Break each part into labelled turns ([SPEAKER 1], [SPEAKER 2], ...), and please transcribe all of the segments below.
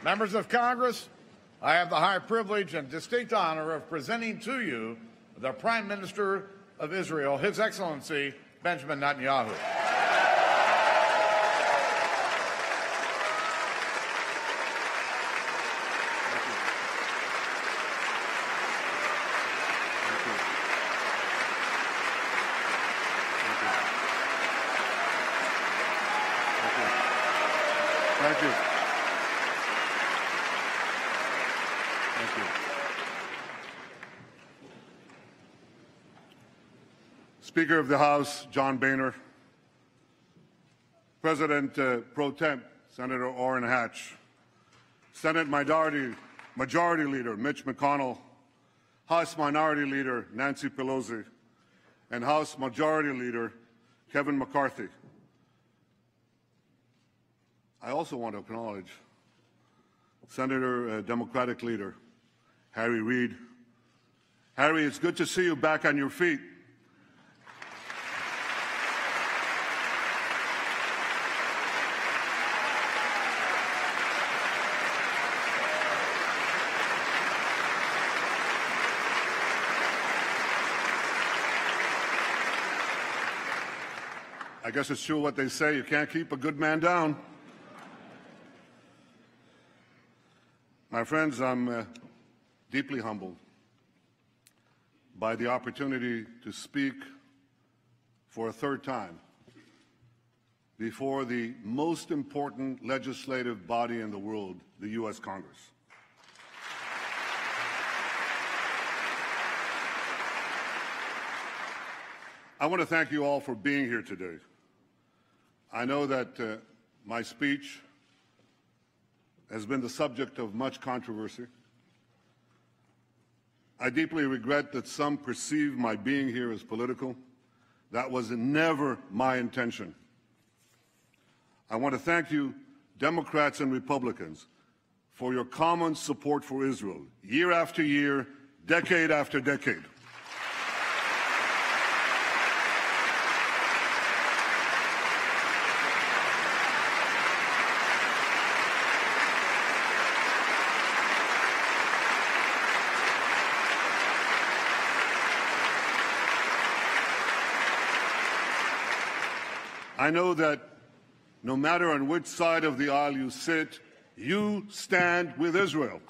[SPEAKER 1] Members of Congress, I have the high privilege and distinct honor of presenting to you the Prime Minister of Israel, His Excellency Benjamin Netanyahu.
[SPEAKER 2] Thank you. Thank you. Speaker of the House, John Boehner, President Pro Tem, Senator Orrin Hatch, Senate Majority Leader Mitch McConnell, House Minority Leader Nancy Pelosi, and House Majority Leader Kevin McCarthy. I also want to acknowledge Senator Democratic Leader Harry Reid. Harry, it's good to see you back on your feet. I guess it's true what they say, you can't keep a good man down. My friends, I'm deeply humbled by the opportunity to speak for a third time before the most important legislative body in the world, the U.S. Congress. I want to thank you all for being here today. I know that my speech has been the subject of much controversy. I deeply regret that some perceive my being here as political. That was never my intention. I want to thank you, Democrats and Republicans, for your common support for Israel, year after year, decade after decade. I know that no matter on which side of the aisle you sit, you stand with Israel.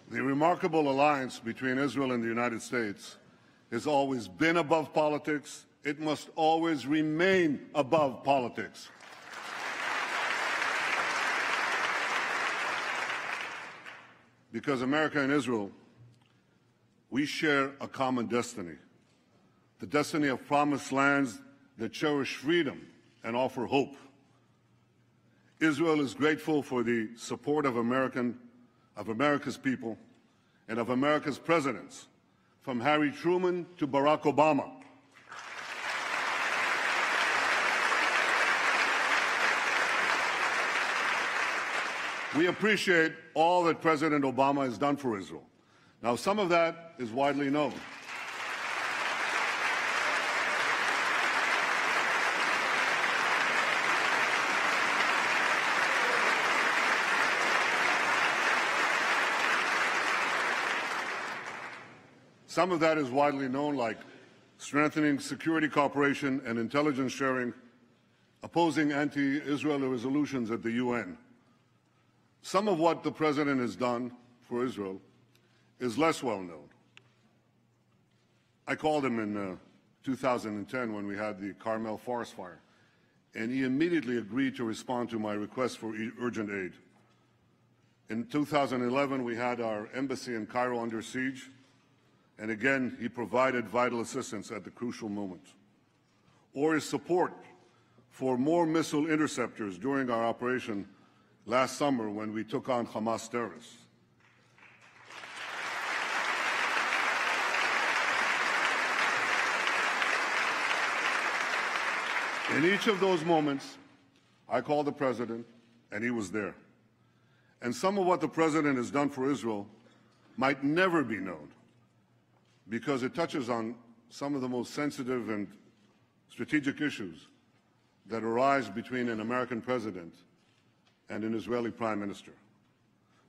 [SPEAKER 2] The remarkable alliance between Israel and the United States has always been above politics. It must always remain above politics. Because America and Israel, we share a common destiny, the destiny of promised lands that cherish freedom and offer hope. Israel is grateful for the support of America's people and of America's presidents, from Harry Truman to Barack Obama. We appreciate all that President Obama has done for Israel. Now, some of that is widely known. Some of that is widely known, like strengthening security cooperation and intelligence sharing, opposing anti-Israel resolutions at the UN. Some of what the President has done for Israel is less well known. I called him in 2010 when we had the Carmel forest fire, and he immediately agreed to respond to my request for urgent aid. In 2011, we had our embassy in Cairo under siege, and again, he provided vital assistance at the crucial moment. Or his support for more missile interceptors during our operation last summer when we took on Hamas terrorists. In each of those moments, I called the president, and he was there. And some of what the president has done for Israel might never be known because it touches on some of the most sensitive and strategic issues that arise between an American president and an Israeli prime minister.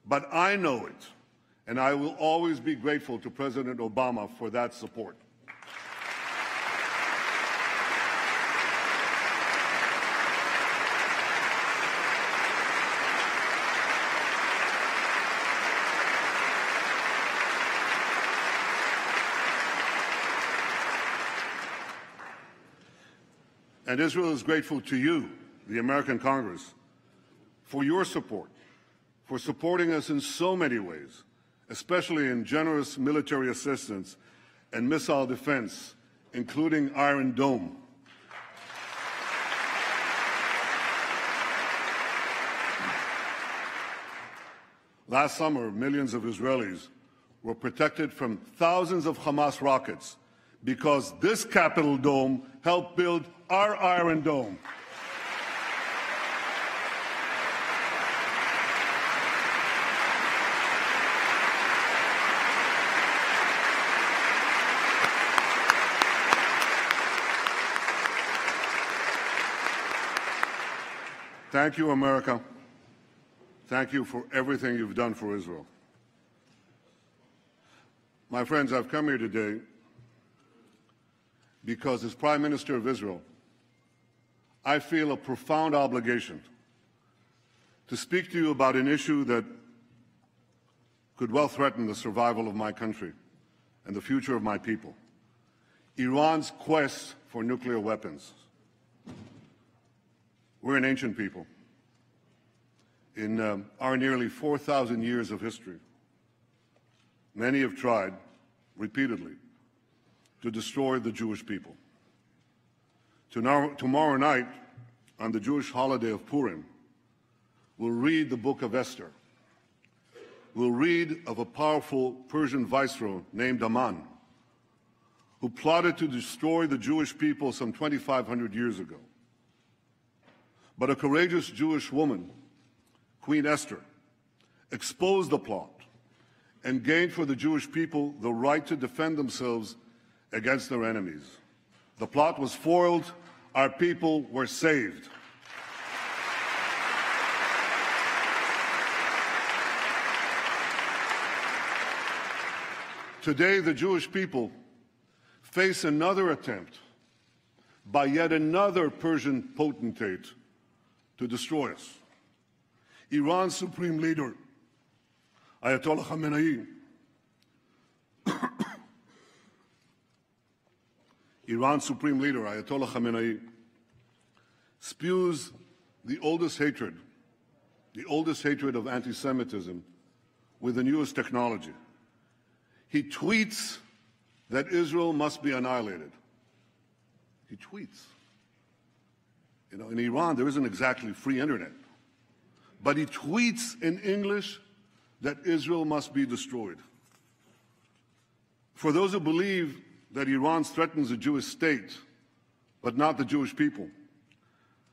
[SPEAKER 2] But I know it, and I will always be grateful to President Obama for that support. And Israel is grateful to you, the American Congress, for your support, for supporting us in so many ways, especially in generous military assistance and missile defense, including Iron Dome. Last summer, millions of Israelis were protected from thousands of Hamas rockets because this Capitol Dome helped build our Iron Dome. Thank you, America. Thank you for everything you've done for Israel. My friends, I've come here today because as Prime Minister of Israel, I feel a profound obligation to speak to you about an issue that could well threaten the survival of my country and the future of my people: Iran's quest for nuclear weapons. We're an ancient people. In our nearly 4,000 years of history, many have tried repeatedly to destroy the Jewish people. Tomorrow night, on the Jewish holiday of Purim, we'll read the book of Esther. We'll read of a powerful Persian viceroy named Aman, who plotted to destroy the Jewish people some 2,500 years ago. But a courageous Jewish woman, Queen Esther, exposed the plot and gained for the Jewish people the right to defend themselves against their enemies. The plot was foiled. Our people were saved. Today, the Jewish people face another attempt by yet another Persian potentate to destroy us. Iran's supreme leader, Ayatollah Khamenei, Iran's supreme leader, Ayatollah Khamenei, spews the oldest hatred of anti-Semitism with the newest technology. He tweets that Israel must be annihilated. He tweets. You know, in Iran, there isn't exactly free internet. But he tweets in English that Israel must be destroyed. For those who believe that Iran threatens the Jewish state, but not the Jewish people,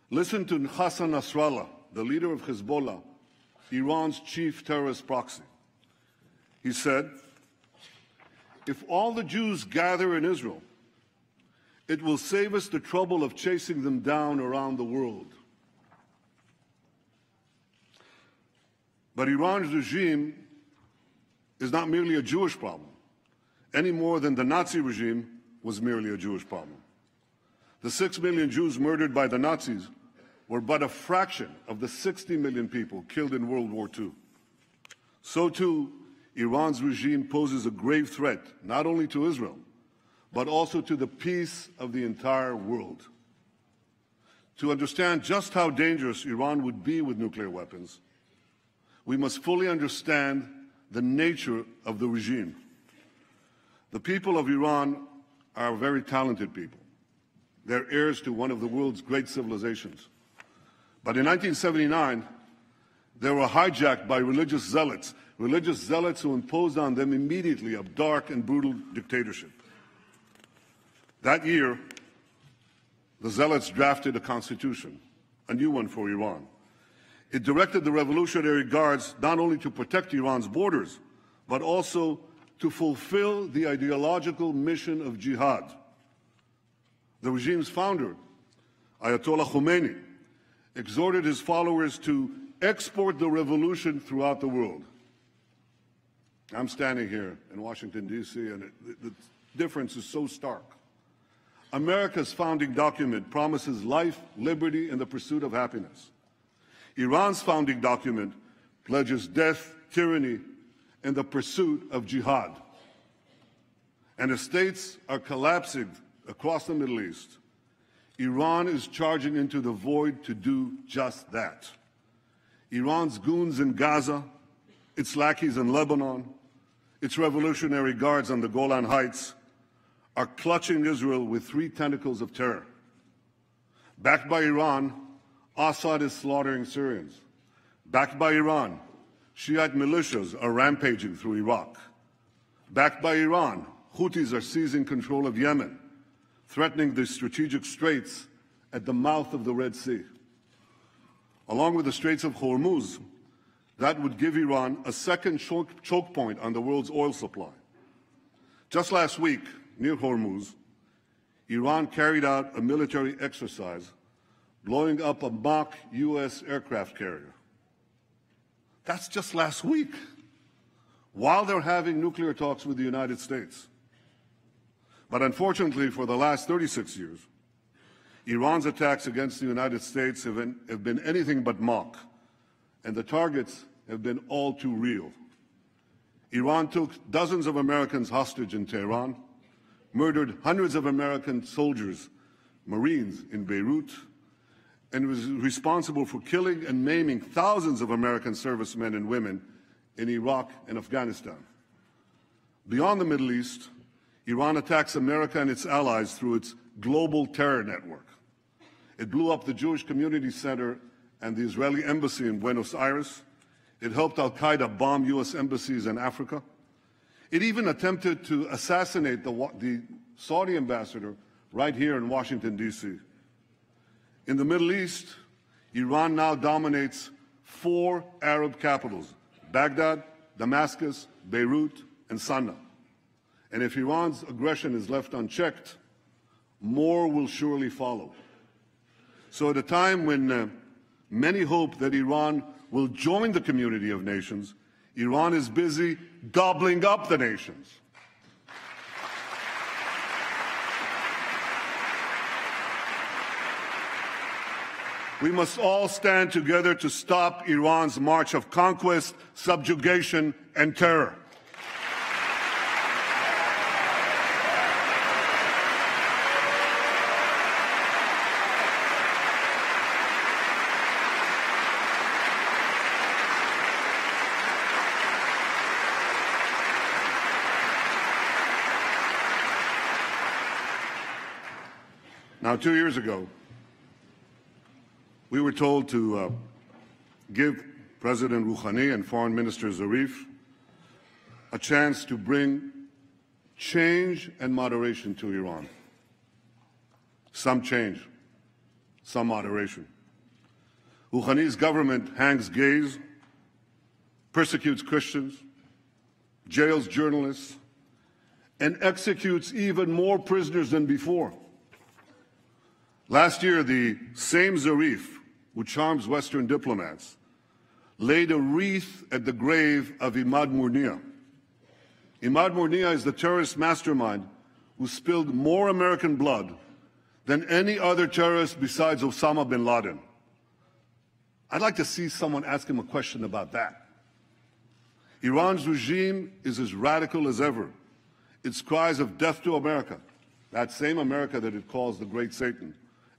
[SPEAKER 2] listen to Hassan Nasrallah, the leader of Hezbollah, Iran's chief terrorist proxy. He said, "If all the Jews gather in Israel, it will save us the trouble of chasing them down around the world." But Iran's regime is not merely a Jewish problem, any more than the Nazi regime was merely a Jewish problem. The 6 million Jews murdered by the Nazis were but a fraction of the 60 million people killed in World War II. So too, Iran's regime poses a grave threat not only to Israel, but also to the peace of the entire world. To understand just how dangerous Iran would be with nuclear weapons, we must fully understand the nature of the regime. The people of Iran are very talented people. They're heirs to one of the world's great civilizations. But in 1979, they were hijacked by religious zealots who imposed on them immediately a dark and brutal dictatorship. That year, the Zealots drafted a constitution, a new one for Iran. It directed the Revolutionary Guards not only to protect Iran's borders, but also to fulfill the ideological mission of jihad. The regime's founder, Ayatollah Khomeini, exhorted his followers to export the revolution throughout the world. I'm standing here in Washington, D.C., and the difference is so stark. America's founding document promises life, liberty, and the pursuit of happiness. Iran's founding document pledges death, tyranny, and the pursuit of jihad. And as states are collapsing across the Middle East, Iran is charging into the void to do just that. Iran's goons in Gaza, its lackeys in Lebanon, its Revolutionary Guards on the Golan Heights are clutching Israel with three tentacles of terror. Backed by Iran, Assad is slaughtering Syrians. Backed by Iran, Shiite militias are rampaging through Iraq. Backed by Iran, Houthis are seizing control of Yemen, threatening the strategic straits at the mouth of the Red Sea. Along with the Straits of Hormuz, that would give Iran a second choke point on the world's oil supply. Just last week, near Hormuz, Iran carried out a military exercise blowing up a mock U.S. aircraft carrier. That's just last week, while they're having nuclear talks with the United States. But unfortunately, for the last 36 years, Iran's attacks against the United States have been anything but mock, and the targets have been all too real. Iran took dozens of Americans hostage in Tehran, murdered hundreds of American soldiers, Marines in Beirut, and was responsible for killing and maiming thousands of American servicemen and women in Iraq and Afghanistan. Beyond the Middle East, Iran attacks America and its allies through its global terror network. It blew up the Jewish Community Center and the Israeli embassy in Buenos Aires. It helped al-Qaeda bomb U.S. embassies in Africa. It even attempted to assassinate the Saudi ambassador right here in Washington, D.C. In the Middle East, Iran now dominates 4 Arab capitals: Baghdad, Damascus, Beirut, and Sana'a. And if Iran's aggression is left unchecked, more will surely follow. So at a time when many hope that Iran will join the community of nations, Iran is busy gobbling up the nations. We must all stand together to stop Iran's march of conquest, subjugation, and terror. Now, 2 years ago, we were told to give President Rouhani and Foreign Minister Zarif a chance to bring change and moderation to Iran. Some change, some moderation. Rouhani's government hangs gays, persecutes Christians, jails journalists, and executes even more prisoners than before. Last year, the same Zarif, who charms Western diplomats, laid a wreath at the grave of Imad Murnia. Imad Murnia is the terrorist mastermind who spilled more American blood than any other terrorist besides Osama bin Laden. I'd like to see someone ask him a question about that. Iran's regime is as radical as ever. Its cries of death to America, that same America that it calls the Great Satan,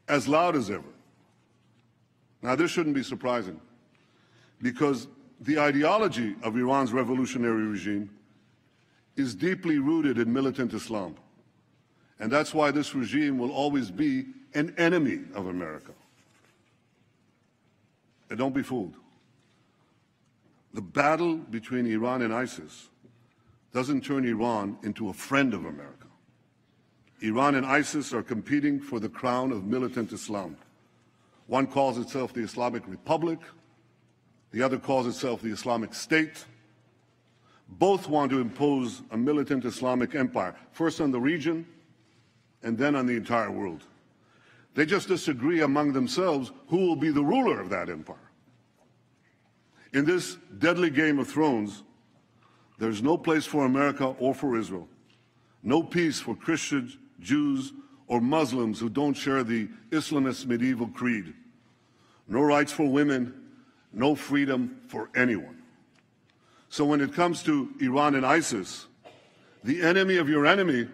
[SPEAKER 2] as loud as ever. Now, this shouldn't be surprising, because the ideology of Iran's revolutionary regime is deeply rooted in militant Islam. And that's why this regime will always be an enemy of America. And don't be fooled. The battle between Iran and ISIS doesn't turn Iran into a friend of America. Iran and ISIS are competing for the crown of militant Islam. One calls itself the Islamic Republic. The other calls itself the Islamic State. Both want to impose a militant Islamic empire, first on the region and then on the entire world. They just disagree among themselves who will be the ruler of that empire. In this deadly game of thrones, there's no place for America or for Israel. No peace for Christians, Jews, or Muslims who don't share the Islamist medieval creed. No rights for women, no freedom for anyone. So when it comes to Iran and ISIS, the enemy of your enemy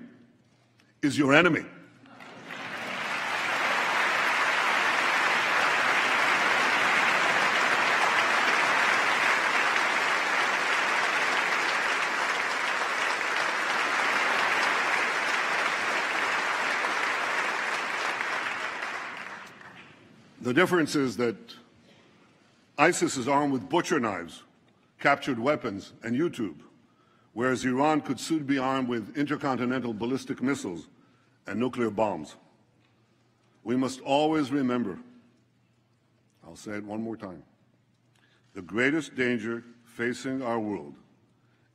[SPEAKER 2] is your enemy. The difference is that ISIS is armed with butcher knives, captured weapons, and YouTube, whereas Iran could soon be armed with intercontinental ballistic missiles and nuclear bombs. We must always remember, I'll say it one more time, the greatest danger facing our world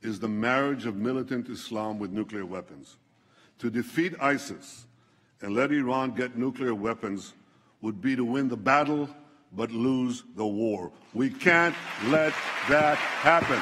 [SPEAKER 2] is the marriage of militant Islam with nuclear weapons. To defeat ISIS and let Iran get nuclear weapons would be to win the battle but lose the war. We can't let that happen.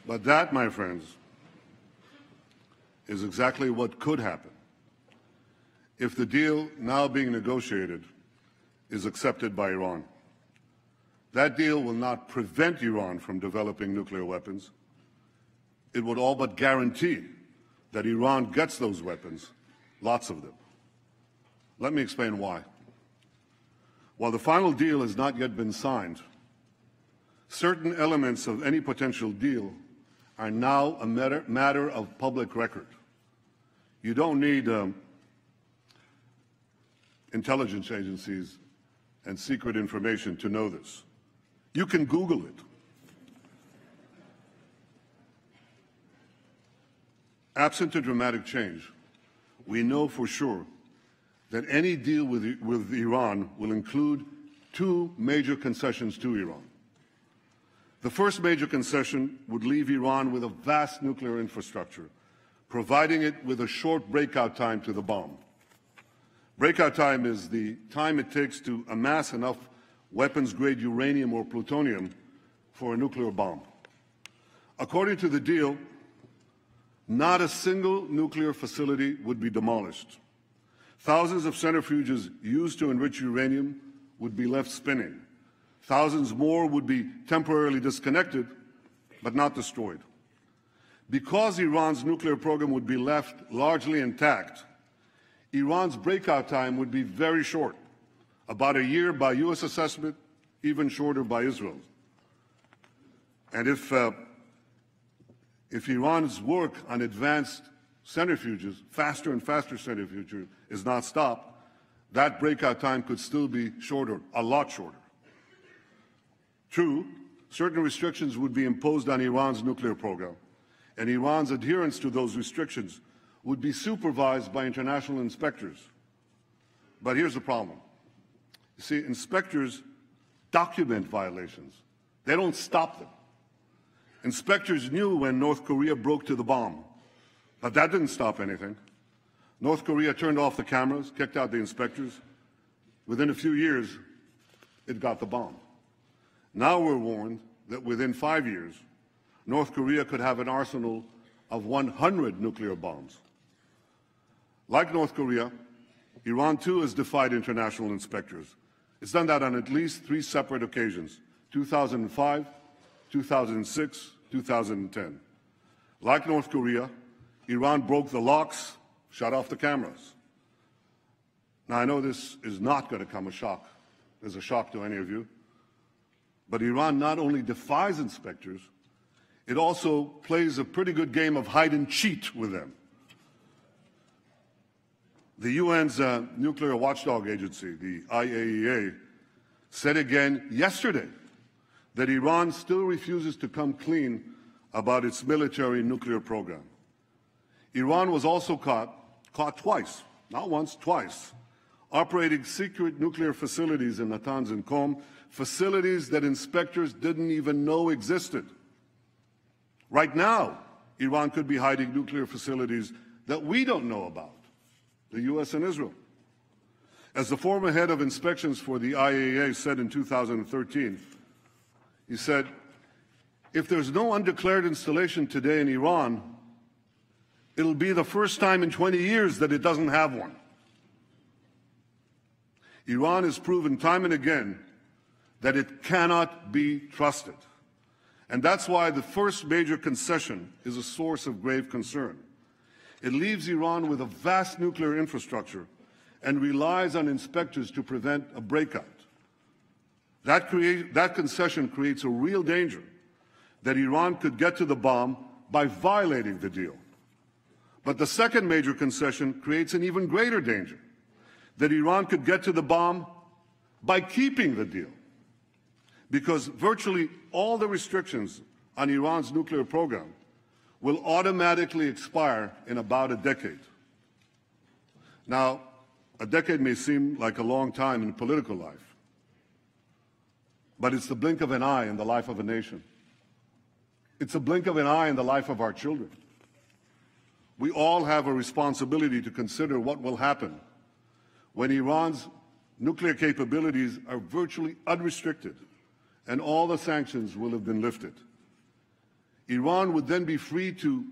[SPEAKER 2] But that, my friends, is exactly what could happen if the deal now being negotiated is accepted by Iran. That deal will not prevent Iran from developing nuclear weapons. It would all but guarantee that Iran gets those weapons, lots of them. Let me explain why. While the final deal has not yet been signed, certain elements of any potential deal are now a matter of public record. You don't need intelligence agencies and secret information to know this. You can Google it. Absent a dramatic change, we know for sure that any deal with Iran will include two major concessions to Iran. The first major concession would leave Iran with a vast nuclear infrastructure, providing it with a short breakout time to the bomb. Breakout time is the time it takes to amass enough weapons-grade uranium or plutonium for a nuclear bomb. According to the deal, not a single nuclear facility would be demolished. Thousands of centrifuges used to enrich uranium would be left spinning. Thousands more would be temporarily disconnected, but not destroyed. Because Iran's nuclear program would be left largely intact, Iran's breakout time would be very short, about a year by U.S. assessment, even shorter by Israel. And if Iran's work on advanced centrifuges, faster and faster centrifuges, is not stopped, that breakout time could still be shorter, a lot shorter. True, certain restrictions would be imposed on Iran's nuclear program, and Iran's adherence to those restrictions would be supervised by international inspectors. But here's the problem. You see, inspectors document violations. They don't stop them. Inspectors knew when North Korea broke to the bomb, but that didn't stop anything. North Korea turned off the cameras, kicked out the inspectors. Within a few years, it got the bomb. Now we're warned that within 5 years, North Korea could have an arsenal of 100 nuclear bombs. Like North Korea, Iran too has defied international inspectors. It's done that on at least 3 separate occasions: 2005, 2006, 2010. Like North Korea, Iran broke the locks, shut off the cameras. Now, I know this is not going to come as a shock to any of you, but Iran not only defies inspectors, it also plays a pretty good game of hide and cheat with them. The UN's nuclear watchdog agency, the IAEA, said again yesterday that Iran still refuses to come clean about its military nuclear program. Iran was also caught twice, not once, twice, operating secret nuclear facilities in Natanz and Qom, facilities that inspectors didn't even know existed. Right now, Iran could be hiding nuclear facilities that we don't know about, the U.S. and Israel. As the former head of inspections for the IAEA said in 2013, he said, if there's no undeclared installation today in Iran, it'll be the first time in 20 years that it doesn't have one. Iran has proven time and again that it cannot be trusted. And that's why the first major concession is a source of grave concern. It leaves Iran with a vast nuclear infrastructure and relies on inspectors to prevent a breakout. That concession creates a real danger that Iran could get to the bomb by violating the deal. But the second major concession creates an even greater danger, that Iran could get to the bomb by keeping the deal. Because virtually all the restrictions on Iran's nuclear program will automatically expire in about a decade. Now, a decade may seem like a long time in political life, but it's the blink of an eye in the life of a nation. It's a blink of an eye in the life of our children. We all have a responsibility to consider what will happen when Iran's nuclear capabilities are virtually unrestricted and all the sanctions will have been lifted. Iran would then be free to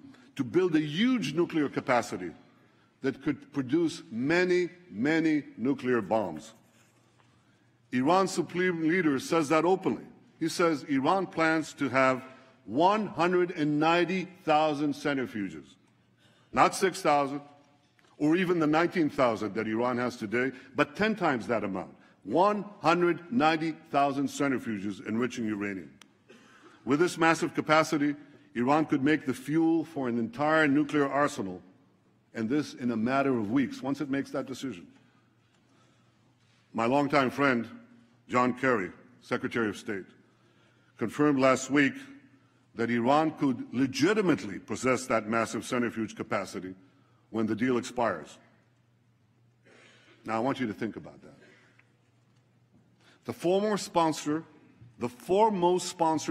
[SPEAKER 2] build a huge nuclear capacity that could produce many, many nuclear bombs. Iran's supreme leader says that openly. He says Iran plans to have 190,000 centrifuges, not 6,000 or even the 19,000 that Iran has today, but 10 times that amount. 190,000 centrifuges enriching uranium. With this massive capacity, Iran could make the fuel for an entire nuclear arsenal, and this in a matter of weeks, once it makes that decision. My longtime friend, John Kerry, Secretary of State, confirmed last week that Iran could legitimately possess that massive centrifuge capacity when the deal expires. Now, I want you to think about that. The foremost sponsor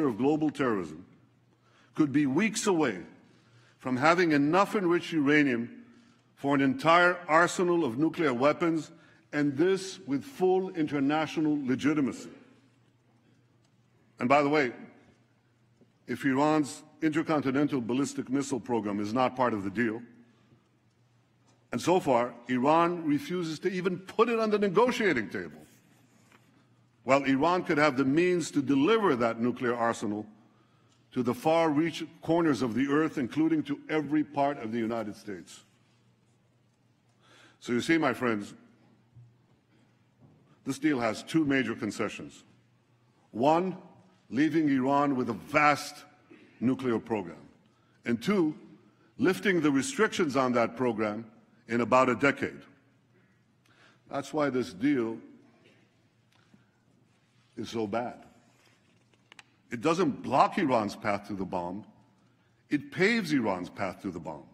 [SPEAKER 2] of global terrorism could be weeks away from having enough enriched uranium for an entire arsenal of nuclear weapons, and this with full international legitimacy. And by the way, if Iran's intercontinental ballistic missile program is not part of the deal, and so far Iran refuses to even put it on the negotiating table, well, Iran could have the means to deliver that nuclear arsenal to the far-reaching corners of the earth, including to every part of the United States. So you see, my friends, this deal has two major concessions. One, leaving Iran with a vast nuclear program. And two, lifting the restrictions on that program in about a decade. That's why this deal is so bad. It doesn't block Iran's path to the bomb. It paves Iran's path to the bomb.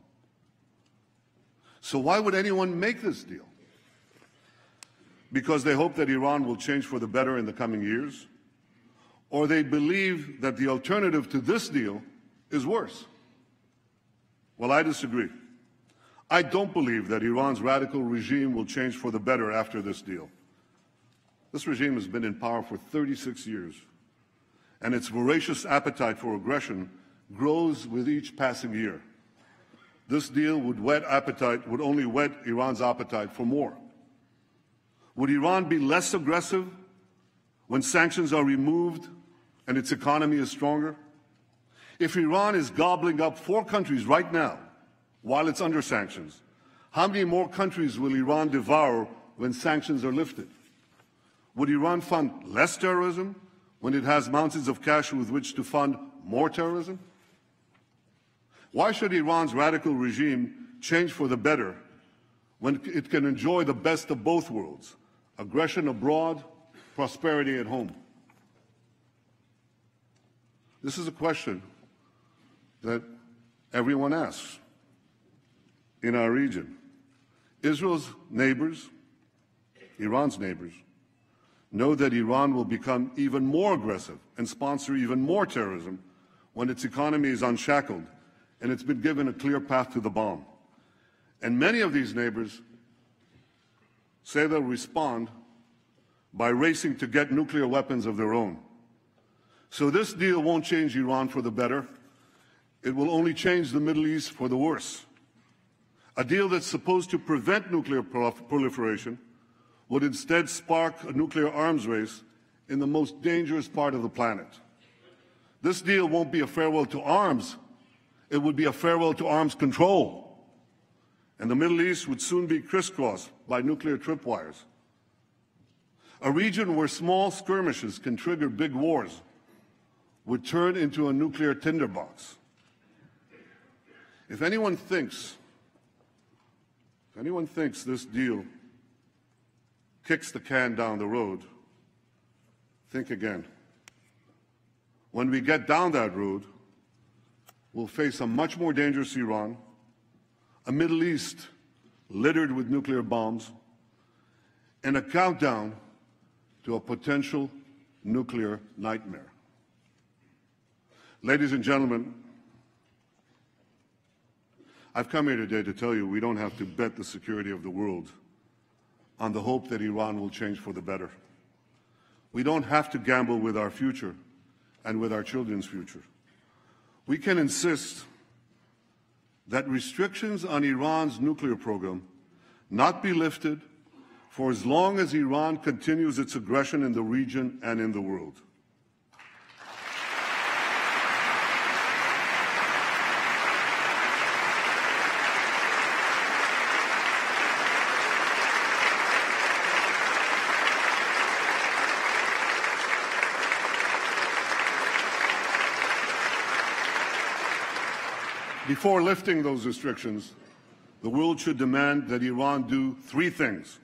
[SPEAKER 2] So why would anyone make this deal? Because they hope that Iran will change for the better in the coming years? Or they believe that the alternative to this deal is worse? Well, I disagree. I don't believe that Iran's radical regime will change for the better after this deal. This regime has been in power for 36 years, and its voracious appetite for aggression grows with each passing year. This deal would only whet Iran's appetite for more. Would Iran be less aggressive when sanctions are removed and its economy is stronger? If Iran is gobbling up 4 countries right now while it's under sanctions, how many more countries will Iran devour when sanctions are lifted? Would Iran fund less terrorism when it has mountains of cash with which to fund more terrorism? Why should Iran's radical regime change for the better when it can enjoy the best of both worlds, aggression abroad, prosperity at home? This is a question that everyone asks in our region. Israel's neighbors, Iran's neighbors, know that Iran will become even more aggressive and sponsor even more terrorism when its economy is unshackled and it's been given a clear path to the bomb. And many of these neighbors say they'll respond by racing to get nuclear weapons of their own. So this deal won't change Iran for the better. It will only change the Middle East for the worse. A deal that's supposed to prevent nuclear proliferation would instead spark a nuclear arms race in the most dangerous part of the planet. This deal won't be a farewell to arms. It would be a farewell to arms control. And the Middle East would soon be crisscrossed by nuclear tripwires. A region where small skirmishes can trigger big wars would turn into a nuclear tinderbox. If anyone thinks this deal kicks the can down the road, think again. When we get down that road, we'll face a much more dangerous Iran, a Middle East littered with nuclear bombs, and a countdown to a potential nuclear nightmare. Ladies and gentlemen, I've come here today to tell you we don't have to bet the security of the world on the hope that Iran will change for the better. We don't have to gamble with our future and with our children's future. We can insist that restrictions on Iran's nuclear program not be lifted for as long as Iran continues its aggression in the region and in the world. Before lifting those restrictions, the world should demand that Iran do three things.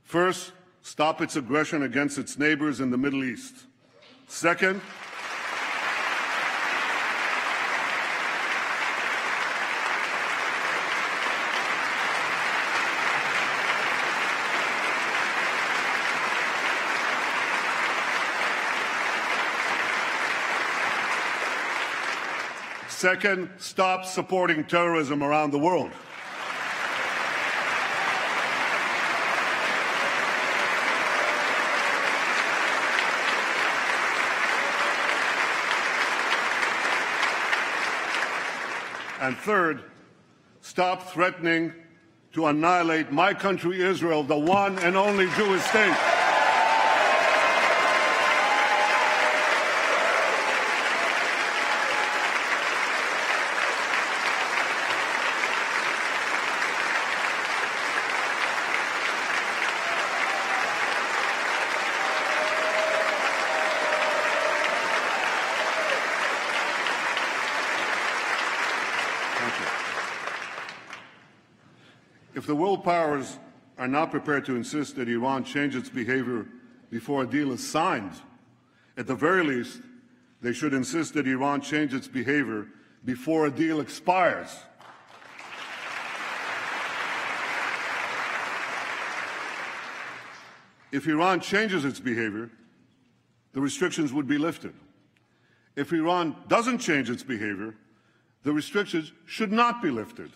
[SPEAKER 2] First, stop its aggression against its neighbors in the Middle East. Second, stop supporting terrorism around the world. And third, stop threatening to annihilate my country, Israel, the one and only Jewish state. If the world powers are not prepared to insist that Iran change its behavior before a deal is signed, at the very least, they should insist that Iran change its behavior before a deal expires. If Iran changes its behavior, the restrictions would be lifted. If Iran doesn't change its behavior, the restrictions should not be lifted.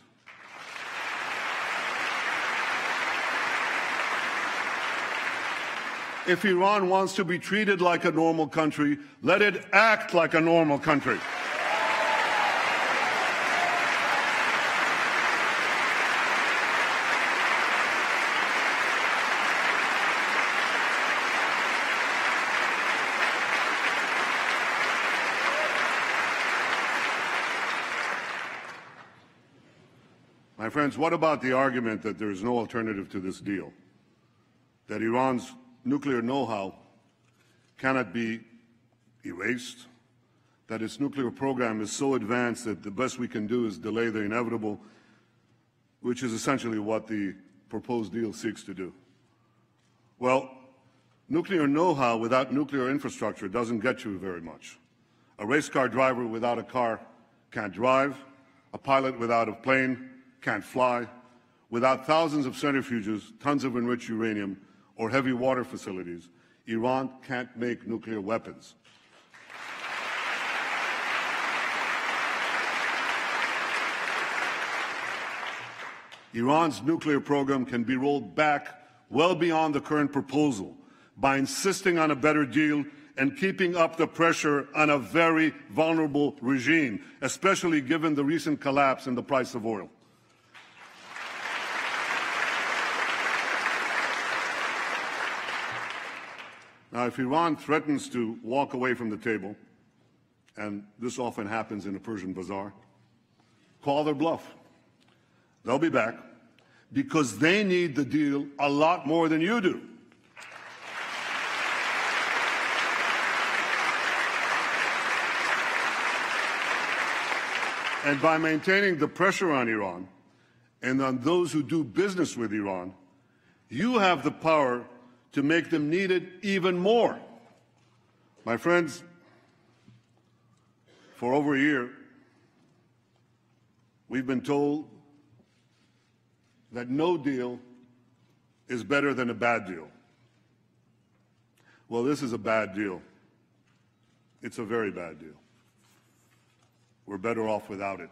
[SPEAKER 2] If Iran wants to be treated like a normal country, let it act like a normal country. My friends, what about the argument that there is no alternative to this deal? That Iran's nuclear know-how cannot be erased, that its nuclear program is so advanced that the best we can do is delay the inevitable, which is essentially what the proposed deal seeks to do. Well, nuclear know-how without nuclear infrastructure doesn't get you very much. A race car driver without a car can't drive. A pilot without a plane can't fly. Without thousands of centrifuges, tons of enriched uranium, or heavy water facilities, Iran can't make nuclear weapons. Iran's nuclear program can be rolled back well beyond the current proposal by insisting on a better deal and keeping up the pressure on a very vulnerable regime, especially given the recent collapse in the price of oil. Now, if Iran threatens to walk away from the table, and this often happens in a Persian bazaar, call their bluff. They'll be back because they need the deal a lot more than you do. And by maintaining the pressure on Iran and on those who do business with Iran, you have the power to make them need it even more. My friends, for over a year, we've been told that no deal is better than a bad deal. Well, this is a bad deal. It's a very bad deal. We're better off without it.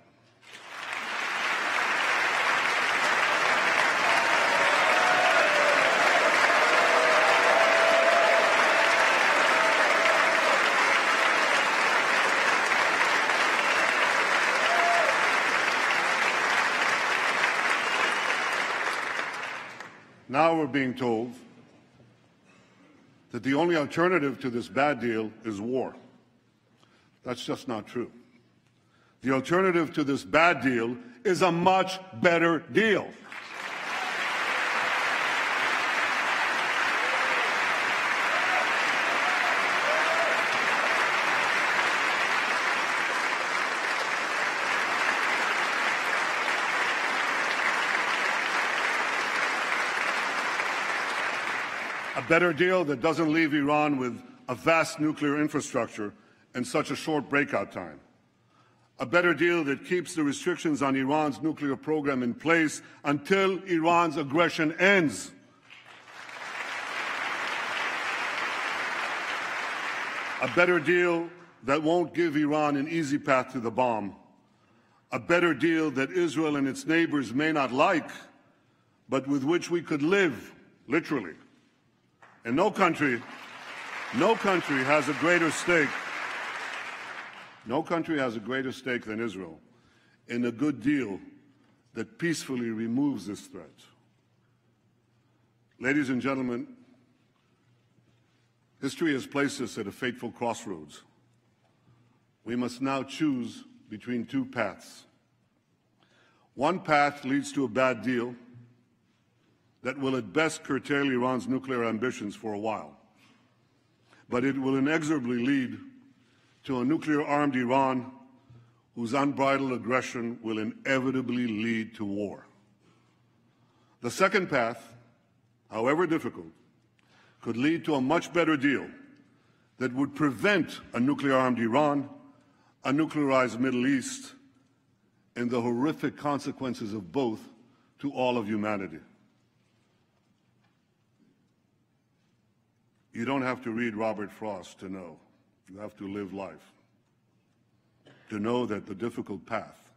[SPEAKER 2] Now we're being told that the only alternative to this bad deal is war. That's just not true. The alternative to this bad deal is a much better deal. A better deal that doesn't leave Iran with a vast nuclear infrastructure and such a short breakout time. A better deal that keeps the restrictions on Iran's nuclear program in place until Iran's aggression ends. A better deal that won't give Iran an easy path to the bomb. A better deal that Israel and its neighbors may not like, but with which we could live, literally. And no country has a greater stake. No country has a greater stake than Israel in a good deal that peacefully removes this threat. Ladies and gentlemen, history has placed us at a fateful crossroads. We must now choose between two paths. One path leads to a bad deal that will at best curtail Iran's nuclear ambitions for a while, but it will inexorably lead to a nuclear-armed Iran whose unbridled aggression will inevitably lead to war. The second path, however difficult, could lead to a much better deal that would prevent a nuclear-armed Iran, a nuclearized Middle East, and the horrific consequences of both to all of humanity. You don't have to read Robert Frost to know. You have to live life, to know that the difficult path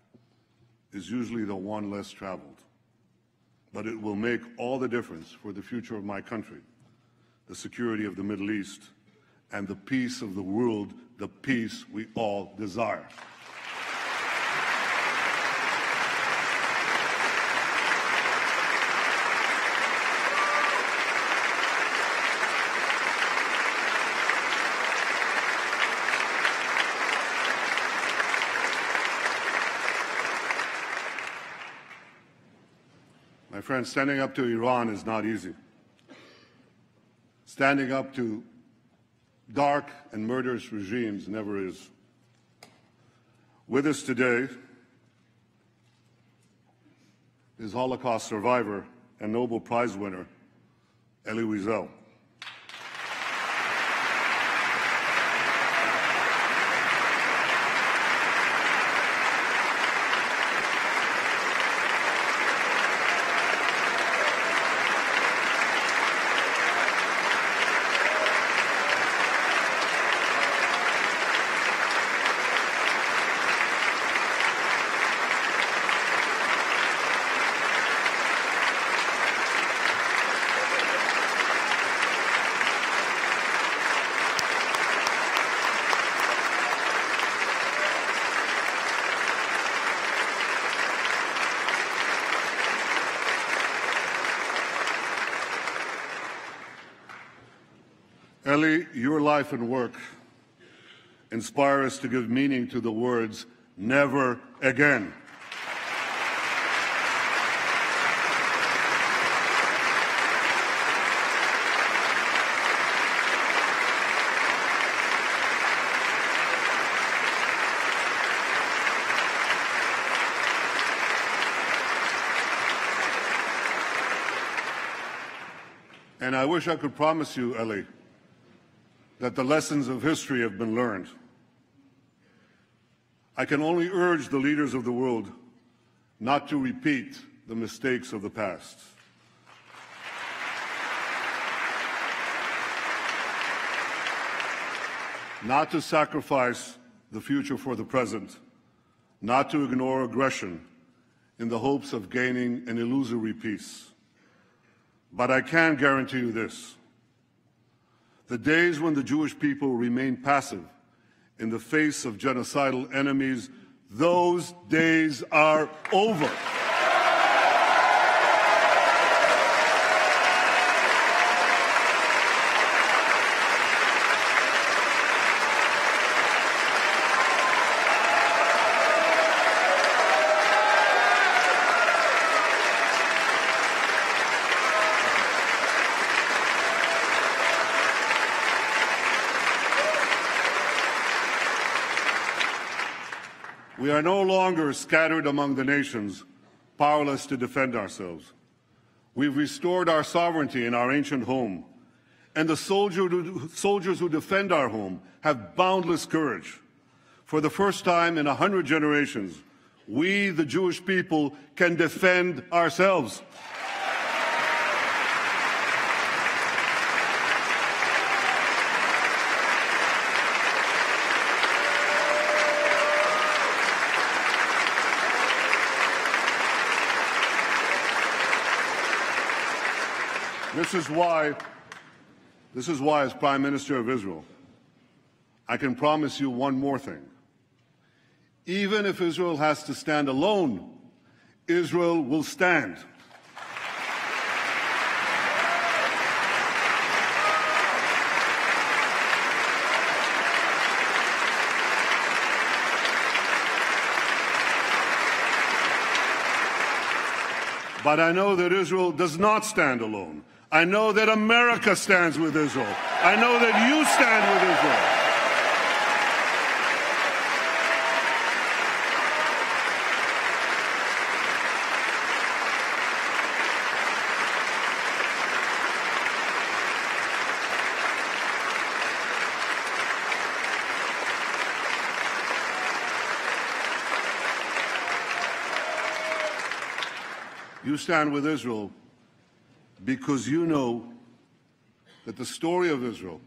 [SPEAKER 2] is usually the one less traveled. But it will make all the difference for the future of my country, the security of the Middle East, and the peace of the world, the peace we all desire. My friends, standing up to Iran is not easy. Standing up to dark and murderous regimes never is. With us today is Holocaust survivor and Nobel Prize winner, Elie Wiesel. Elie, your life and work inspire us to give meaning to the words, never again. And I wish I could promise you, Elie, that the lessons of history have been learned. I can only urge the leaders of the world not to repeat the mistakes of the past. Not to sacrifice the future for the present, not to ignore aggression in the hopes of gaining an illusory peace. But I can guarantee you this. The days when the Jewish people remain passive in the face of genocidal enemies, those days are over. We are no longer scattered among the nations, powerless to defend ourselves. We've restored our sovereignty in our ancient home, and the soldiers who defend our home have boundless courage. For the first time in 100 generations, we, the Jewish people, can defend ourselves. This is why, as Prime Minister of Israel, I can promise you one more thing. Even if Israel has to stand alone, Israel will stand. But I know that Israel does not stand alone. I know that America stands with Israel. I know that you stand with Israel. You stand with Israel because you know that the story of Israel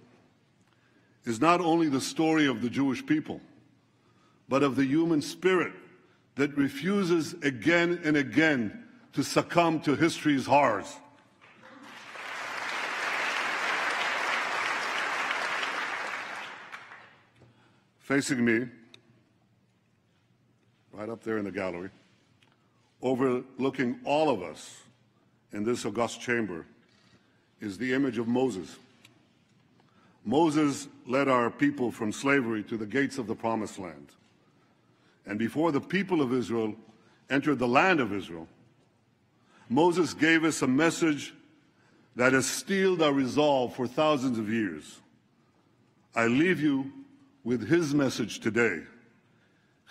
[SPEAKER 2] is not only the story of the Jewish people, but of the human spirit that refuses again and again to succumb to history's horrors. Facing me, right up there in the gallery, overlooking all of us in this august chamber, is the image of Moses. Moses led our people from slavery to the gates of the Promised Land. And before the people of Israel entered the land of Israel, Moses gave us a message that has steeled our resolve for thousands of years. I leave you with his message today.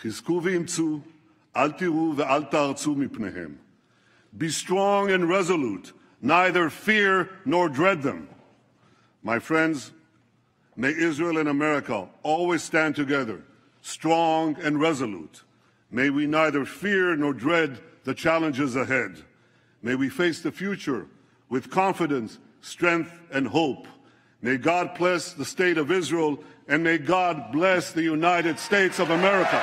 [SPEAKER 2] חזקו ואמצו, אל תיראו ואל תערצו מפניהם. Be strong and resolute, neither fear nor dread them. My friends, may Israel and America always stand together, strong and resolute. May we neither fear nor dread the challenges ahead. May we face the future with confidence, strength, and hope. May God bless the state of Israel, and may God bless the United States of America.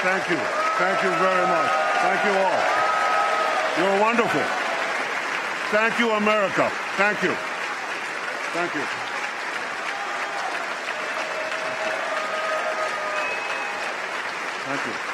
[SPEAKER 2] Thank you. Thank you very much. Thank you all. You're wonderful. Thank you, America. Thank you. Thank you. Thank you.